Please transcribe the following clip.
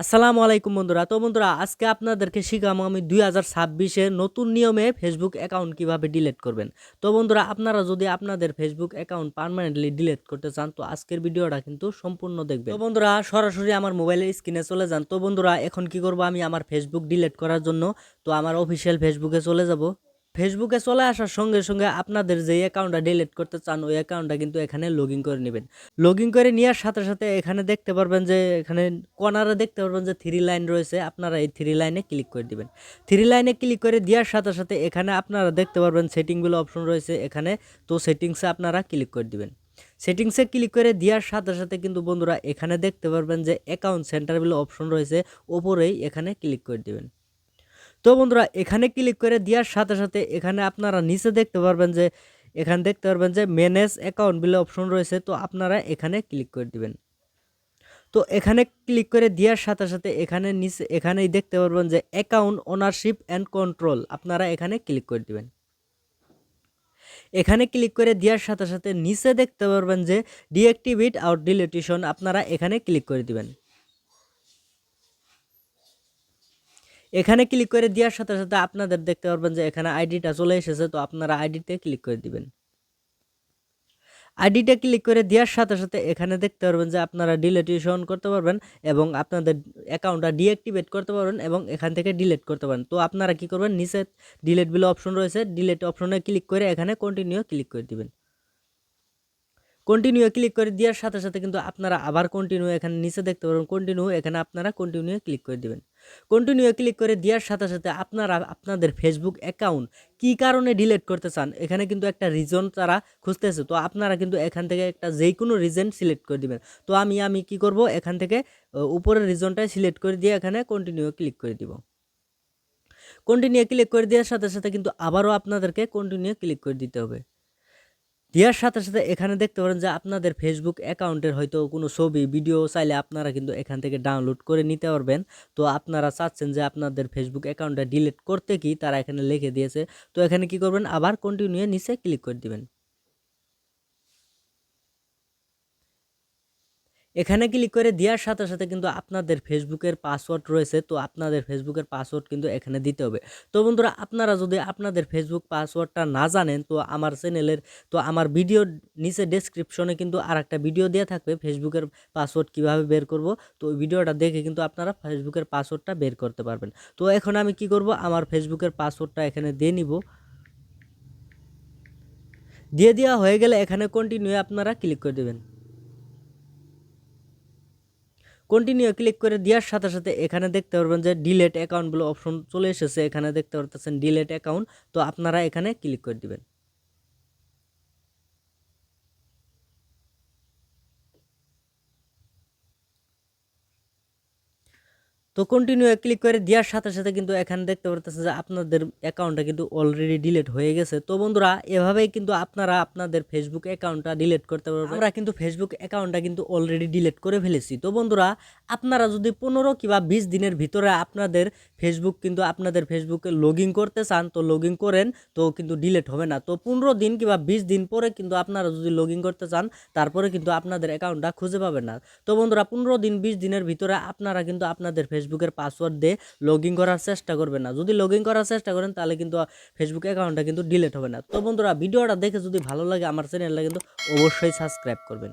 আসসালামু আলাইকুম বন্ধুরা। তো বন্ধুরা আজকে আপনাদেরকে শিখাবো আমি 2026 এর নতুন নিয়মে ফেসবুক অ্যাকাউন্ট কিভাবে ডিলিট করবেন। তো বন্ধুরা আপনারা যদি আপনাদের ফেসবুক অ্যাকাউন্ট পার্মানেন্টলি ডিলিট করতে চান তো আজকের ভিডিওটা কিন্তু সম্পূর্ণ দেখবেন। তো বন্ধুরা সরাসরি আমার মোবাইলের স্ক্রিনে চলে যান। তো বন্ধুরা এখন কি করব, আমি আমার ফেসবুক ডিলিট করার জন্য তো আমার অফিসিয়াল ফেসবুকে চলে যাব। ফেসবুকে চলে আসার সঙ্গে সঙ্গে আপনাদের যে অ্যাকাউন্টটা ডিলিট করতে চান ওই অ্যাকাউন্টটা কিন্তু এখানে লগ ইন করে নেবেন। লগ ইন করে নেওয়ার সাথে সাথে এখানে দেখতে পারবেন যে এখানে কর্নারে দেখতে পারবেন যে থ্রি লাইন রয়েছে, আপনারা এই থ্রি লাইনে ক্লিক করে দিবেন। থ্রি লাইনে ক্লিক করে দেওয়ার সাথে সাথে এখানে আপনারা দেখতে পারবেন সেটিংগুলো অপশন রয়েছে এখানে, তো সেটিংসে আপনারা ক্লিক করে দিবেন। সেটিংসে ক্লিক করে দেওয়ার সাথে সাথে কিন্তু বন্ধুরা এখানে দেখতে পারবেন যে অ্যাকাউন্ট সেন্টার বলে অপশন রয়েছে, ওপরেই এখানে ক্লিক করে দিবেন। তো বন্ধুরা এখানে ক্লিক করে দেওয়ার সাথে সাথে এখানে আপনারা নিচে দেখতে পারবেন যে এখানে দেখতে পারবেন যে ম্যানেজ অ্যাকাউন্ট বলে অপশন রয়েছে, তো আপনারা এখানে ক্লিক করে দিবেন। তো এখানে ক্লিক করে দেওয়ার সাথে সাথে এখানে নিচে এখানেই দেখতে পারবেন যে অ্যাকাউন্ট ওনারশিপ অ্যান্ড কন্ট্রোল, আপনারা এখানে ক্লিক করে দিবেন। এখানে ক্লিক করে দেওয়ার সাথে সাথে নিচে দেখতে পারবেন যে ডিঅ্যাক্টিভেট আউট ডিলিটেশন, আপনারা এখানে ক্লিক করে দিবেন। এখানে ক্লিক করে দেওয়ার সাথে সাথে আপনাদের দেখতে পারবেন যে এখানে আইডিটা চলে এসেছে, তো আপনারা আইডিতে ক্লিক করে দিবেন। আইডিটা ক্লিক করে দেওয়ার সাথে সাথে এখানে দেখতে পারবেন যে আপনারা ডিলিটেশন করতে পারবেন এবং আপনাদের অ্যাকাউন্টটা ডিঅ্যাক্টিভেট করতে পারবেন এবং এখান থেকে ডিলিট করতে পারেন। তো আপনারা কি করবেন, নিচে ডিলিট বলে অপশন রয়েছে, ডিলিট অপশনে ক্লিক করে এখানে কন্টিনিউ ক্লিক করে দিবেন। কন্টিনিউ ক্লিক করে দেওয়ার সাথে সাথে কিন্তু আপনারা আবার কন্টিনিউ এখানে নিচে দেখতে পারবেন কন্টিনিউ, এখানে আপনারা কন্টিনিউ ক্লিক করে দিবেন। কন্টিনিউ ক্লিক করে দেওয়ার সাথে সাথে আপনারা আপনাদের ফেসবুক অ্যাকাউন্ট কী কারণে ডিলিট করতে চান এখানে কিন্তু একটা রিজন তারা খুঁজতেছে, তো আপনারা কিন্তু এখান থেকে একটা যেই কোনো রিজন সিলেক্ট করে দিবেন। তো আমি কি করব, এখান থেকে উপরের রিজনটাই সিলেক্ট করে দিয়ে এখানে কন্টিনিউ ক্লিক করে দিব। কন্টিনিউ ক্লিক করে দেওয়ার সাথে সাথে কিন্তু আবারও আপনাদেরকে কন্টিনিউ ক্লিক করে দিতে হবে। দেওয়ার সাথে সাথে এখানে দেখতে পারেন যে আপনাদের ফেসবুক অ্যাকাউন্টের হয়তো কোনো ছবি ভিডিও চাইলে আপনারা কিন্তু এখান থেকে ডাউনলোড করে নিতে পারবেন। তো আপনারা চাচ্ছেন যে আপনাদের ফেসবুক অ্যাকাউন্টটা ডিলিট করতে কি তারা এখানে লিখে দিয়েছে, তো এখানে কি করবেন, আবার কন্টিনিউ নিচে ক্লিক করে দিবেন। এখানে ক্লিক করে দেওয়ার সাথে সাথে কিন্তু আপনাদের ফেসবুকের পাসওয়ার্ড রয়েছে, তো আপনাদের ফেসবুকের পাসওয়ার্ড কিন্তু এখানে দিতে হবে। তো বন্ধুরা আপনারা যদি আপনাদের ফেসবুক পাসওয়ার্ডটা না জানেন তো আমার চ্যানেলের তো আমার ভিডিওর নিচে ডেসক্রিপশনে কিন্তু আরেকটা ভিডিও দেওয়া থাকবে ফেসবুকের পাসওয়ার্ড কিভাবে বের করব, তো ওই ভিডিওটা দেখে কিন্তু আপনারা ফেসবুকের পাসওয়ার্ডটা বের করতে পারবেন। তো এখন আমি কি করব, আমার ফেসবুকের পাসওয়ার্ডটা এখানে দিয়ে নিব। দিয়ে দেওয়া হয়ে গেলে এখানে কন্টিনিউ আপনারা ক্লিক করে দেবেন। কন্টিনিউ ক্লিক করে দেওয়ার সাথে সাথে এখানে দেখতে পারবেন যে ডিলেট অ্যাকাউন্ট বলে অপশন চলে এসেছে, এখানে দেখতে পারতেছেন ডিলেট অ্যাকাউন্ট, তো আপনারা এখানে ক্লিক করে দিবেন। তো কন্টিনিউ ক্লিক করে দেওয়ার সাথে সাথে কিন্তু এখানে দেখতে পারতেছে যে আপনাদের অ্যাকাউন্টটা কিন্তু অলরেডি ডিলিট হয়ে গেছে। তো বন্ধুরা এভাবেই কিন্তু আপনারা আপনাদের ফেসবুক অ্যাকাউন্টটা ডিলিট করতে পারবেন। আমরা কিন্তু ফেসবুক অ্যাকাউন্টটা কিন্তু অলরেডি ডিলিট করে ফেলেছি। তো বন্ধুরা আপনারা যদি 15 কিংবা 20 দিনের ভিতরে আপনাদের ফেসবুক কিন্তু আপনাদের ফেসবুকে লগ ইন করতে চান তো লগ ইন করেন, তো কিন্তু ডিলিট হবে না। তো 15 দিন কিংবা 20 দিন পরে কিন্তু আপনারা যদি লগ ইন করতে চান তারপরে কিন্তু আপনাদের অ্যাকাউন্টটা খুঁজে পাবেন না। তো বন্ধুরা 15 দিন 20 দিনের ভিতরে আপনারা কিন্তু আপনাদের ফেসবুকের পাসওয়ার্ড দিয়ে লগ ইন করার চেষ্টা করবেন না। যদি লগ ইন করার চেষ্টা করেন তাহলে কিন্তু ফেসবুক অ্যাকাউন্টটা কিন্তু ডিলিট হবে না। তো বন্ধুরা ভিডিওটা দেখে যদি ভালো লাগে আমার চ্যানেলটা কিন্তু অবশ্যই সাবস্ক্রাইব করবেন।